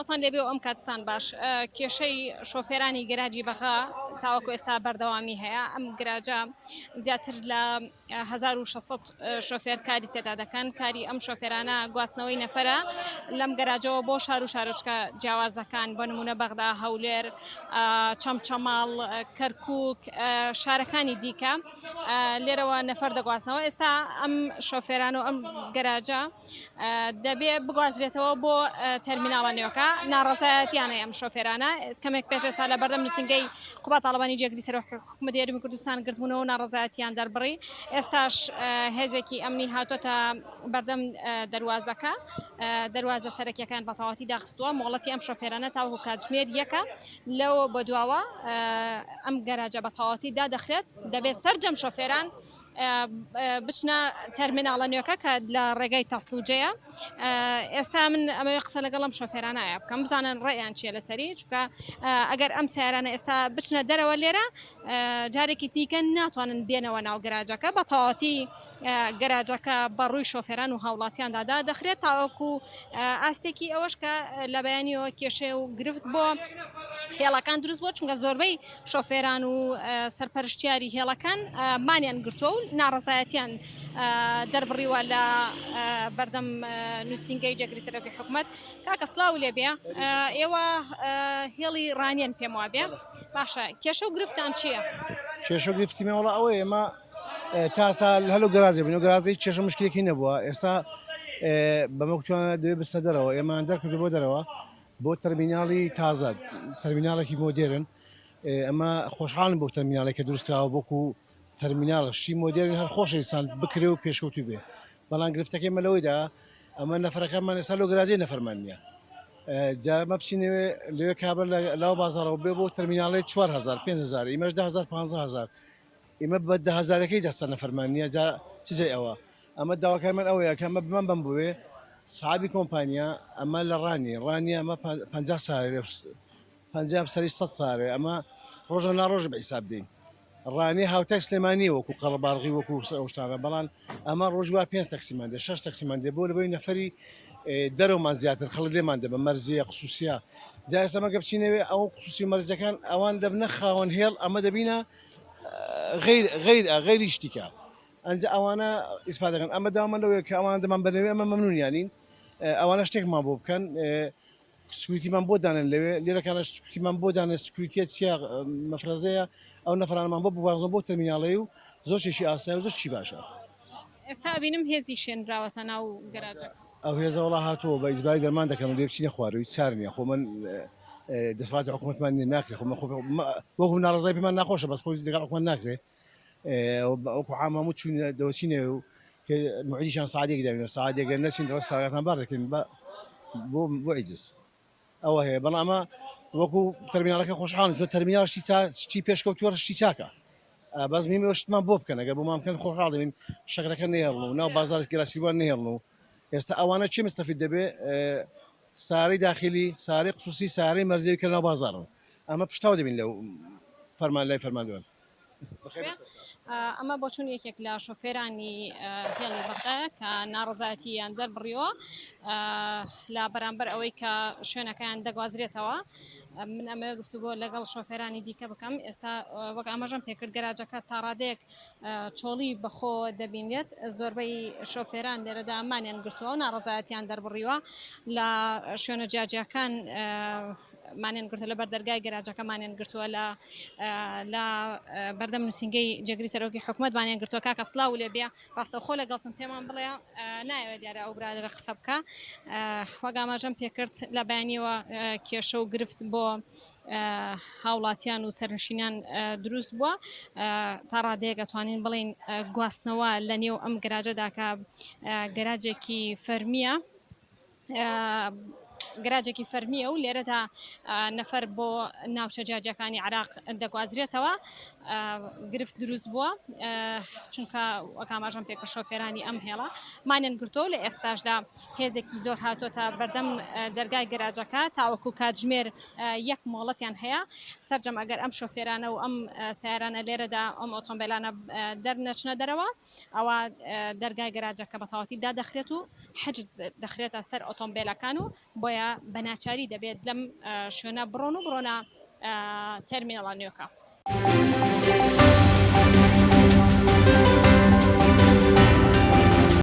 سڵاتان لێبێ و ئەم کاتتان باش کێشەی شۆفێرانی گەراجی بەغا تاوەکو ئێستا بەردەوامی هەیە ئەم گراجە زیاتر لە 1600 شۆفێر کاری تێدا دەکەن کاری ئەم شۆفێرانە گواستنەوەی نەفەرە لەم گەراجەوە بۆ شار و شارۆچکە جیاوازەکان بە نمونە بەغدا هەولێر چەمچەماڵ کەرکووک شارەکانی دیکە لێرەوە نەفەر دەگواستنەوە ئێستا ئەم شۆفێران و ئەم گەراجە دەبێ بگوازرێتەوە بۆ تەرمیناڵە نوێەکە ناڕزایەتیانە ئەم شۆفێرانە کەمێک پێش ئێستا لە بەردەم نووسنگەی قوبا تاالبانی جێگری سەر حکوومەت یاریمی کوردستان گرتبوونەوە ناڕزایەتیان دەربڕی ئێستاش هێزێکی ئەمنی هاتوۆتە بەردەم دەواازەکە دەواازە سەرەکیەکان بەتەواتی داخستووە مۆڵەتی ئەم شۆفێرانە تاوەکو کاتژمێر یەکە لەوە بە دواوە ئەم گەراجە بەتەواتی دادەخرێت دەبێت سەررجەم شۆفێران بچنە تەرمیناڵە نوێەکە کە لە ڕێگای تاسلوجەیە ئێستا من ئەمە قسە لەگەڵم شۆفێرانایە بکەم بزانن ڕێیان چیە لەسەری چکە ئەگەر ئەم سیارانە ئێستا بچنە دەرەوە لێرە جارێکی دیکە ناتوانن بێنەوە ناو گەراجەکە بە تەواتی گەراجەکە بەڕووی شۆفێران و هاوڵاتیاندادا دەخرێت تاوەکو ئاستێکی ئەوەش کە لە بەیانیەوە کێشێ و گرفت بۆ هێڵەکان دروست بۆ چونکە زۆربەی شۆفێران و سەرپەرشتیاری هێڵەکان مانیان گرتووە و ناڕزایەتیان دەربڕیوە لە بەردەم نووسنگەی جێگری سەرۆکی حکوومەت کاکە سڵاو لێبێ ئێوە هێڵی ڕانیان پێم وابێ باشە کێشە و گرفتان چییە؟ کێشە و گرفتی مێوەڵە ئەوەیە ئێمە تا سال هەلو گەرازی بن و گەرازی کێشە مشکلێکی نەبووە ئێستا بەمەکتوانە دەوێت بستە دەرەوە ئێمە دەرکردو بۆ دەرەوە بۆ تەرمیناڵی تازە تەرمیناڵێکی مۆدێرن ئەمە خۆشحاڵن بۆ تەرمیناڵێکە دروستکراوە بۆکو تەرمیناڵ شتی مۆدێرن هەر خۆشەویستان بکرێ و پێشکەوتو بێ بەڵام گرفتەکەی مەلەوەیدا ئەمە نەفەرەکانمان ئێستا لەو گەراجەی نەفەرمان نییە جا مە بچینەوێ لەوێ کابل لەو بازارەوە بێ بۆ تەرمیناڵی 4000 5000 ئیمەش 10000 15000 ئمە بە 10000ەکەی دەستە نەفەرمان نییە جا چجێ ئەوە ئەمە داواکای من ئەوەیە کە ئەمە بمان بم بوێ سابی کۆمپانیا ئەمە لە ڕانی ئەمە 50 سارێ 50 سەری 100 سارێ ئەمە ڕۆژە ناڕۆژ بە حیساب دێن ڕانی هاوتای سلێمانی وەکو قەڵەباڕغی وەکو ئەوشتانە بەڵام ئەمە ڕۆژوا 5 تەکسیمان دێ 6 تەکسیمان دێ بۆ لەبەوەی نەفەری دەرەوەمان زیاتر خەڵک لێمان دەبە مەرزیە خصوصیا جا ئێستا مەگە بچینەوێ ئەو خصوصی مەرزەکان ئەوان دەبنە خاوەن هێڵ ئەمە دەبینە غیری شتیکە ئەنجە ئەوانە ئیسپا دەکەن ئەمە دامان لەوەیە کە ئەوان دەمان بنەوێ ئەمە مەمنونیانین ئەوانە شتێکمان بۆ بکەن سکوریتیمان بۆ دانن لەوێ لێرەکانە سکوریتیمان بۆ دانێت سکوریتیە چیا مەفرەزەیە ئەو نەفرانمان بۆ بوازن بۆ تەرمیناڵی و زۆر شێشی ئاسایی و زۆر چی باشە ئێستا بینم هێزی شێنراوەتە ناو گەراجەکە ئەو هێزە وڵا هاتووە بە ئیزبای دەرمان دەکەن و لێ بچینە خواروی چارنیە خۆ من دەسەڵاتی حکوومەتمان ناکرێت وەکو ناڕزای پێمان ناخۆشە بەس خۆی دەگەڵ حکوومەت ناکرێت وەکو عام هەموو چوون دەوچینێ و معیدیشان سعادێک داوینە سعادێگە نەچین دەوە ساگاتان بار دەکەین بۆ عیجز ئەوە هەیە بەڵام ئەمە وەکو تەرمیناڵەکە خۆشحاڵن چۆن تەرمیناڵ شتی پێشکەوتووە شتی چاکە باز میمەوە شتمان بۆ بکەن ئەگەر بۆمان بکەن خۆشحاڵ دەبین شەکرەکە نێڵن و ناو بازارێک گراسیوان نێڵن و ئێستا ئەوانە چی مستەفید دەبێ ساری داخلی ساری خصوصی ساری مەرزەوی کە ناو بازارن ئەمە پشتاو دەبین لەو فەرمان لای فەرماندەوان ئەمە بۆ چون یەکێک لە شۆفێرانی هێڵی بەخە کە ناڕزایەتیان دەربڕیەوە لە بەرامبەر ئەوەی کە شوێنەکەیان دەگوازرێتەوە من ئەمە گفتوگۆ لەگەڵ شۆفێرانی دیکە بکەم ئێستا وەک ئاماژەم پێکرد گەراجەکە تا ڕادەیەک چۆڵی بەخۆ دەبینێت زۆربەی شۆفێران لێرەدا مانیان گرتووە و ناڕزایەتیان دەربڕیوە لە شوێنە جیاجیەکان مانیان گرتووە لە بەردەرگای گەراجەکە مانیان گرتووە لە بەردەم نووسنگەی جێگری سەرۆکی حکوومەت مانیان گرتووە کاکە سڵاو لێبێ ڕاستەوخۆ لەگەڵتم پێمان بڵێ نایەوێت دیارە ئەو برادرە قسە بکە وەک ئاماژەم پێکرد لە بەیانیەوە کێشە و گرفت بۆ هاوڵاتیان و سەرنشینان دروست بووە تا ڕادەیەک ئەتوانین بڵین گواستنەوە لە نێو ئەم گەراجەدا کە گەراجێکی فەرمیە گەراجێکی فەرمیە و لێرەدا نەفەر بۆ ناوچە جاجەکانی عراق دەگوازرێتەوە گرفت دروست بووە چونکە وەکاماژەم پێکە شۆفێرانی ئەم هێڵە مانیان گرتۆ لە ئێستاشدا هێزێکی زۆر هاتۆتە بەردەم دەرگای گەراجەکە تاوەکو کاتژمێر یەک مۆڵەتیان هەیە سەررجەم ئەگەر ئەم شۆفێرانە و ئەم سیارانە لێرەدا ئەم ئۆتۆمبیلانە دەرنەچنە دەرەوە ئەوە دەرگای گەراجەکە بەتەواتی دادەخرێت و حجز دەخرێتە سەر ئۆتۆمبیلەکان و بۆیە بەناچاری دەبێت لەم شوێنە بڕۆن و بڕۆنە تەرمینەڵە نوێکە.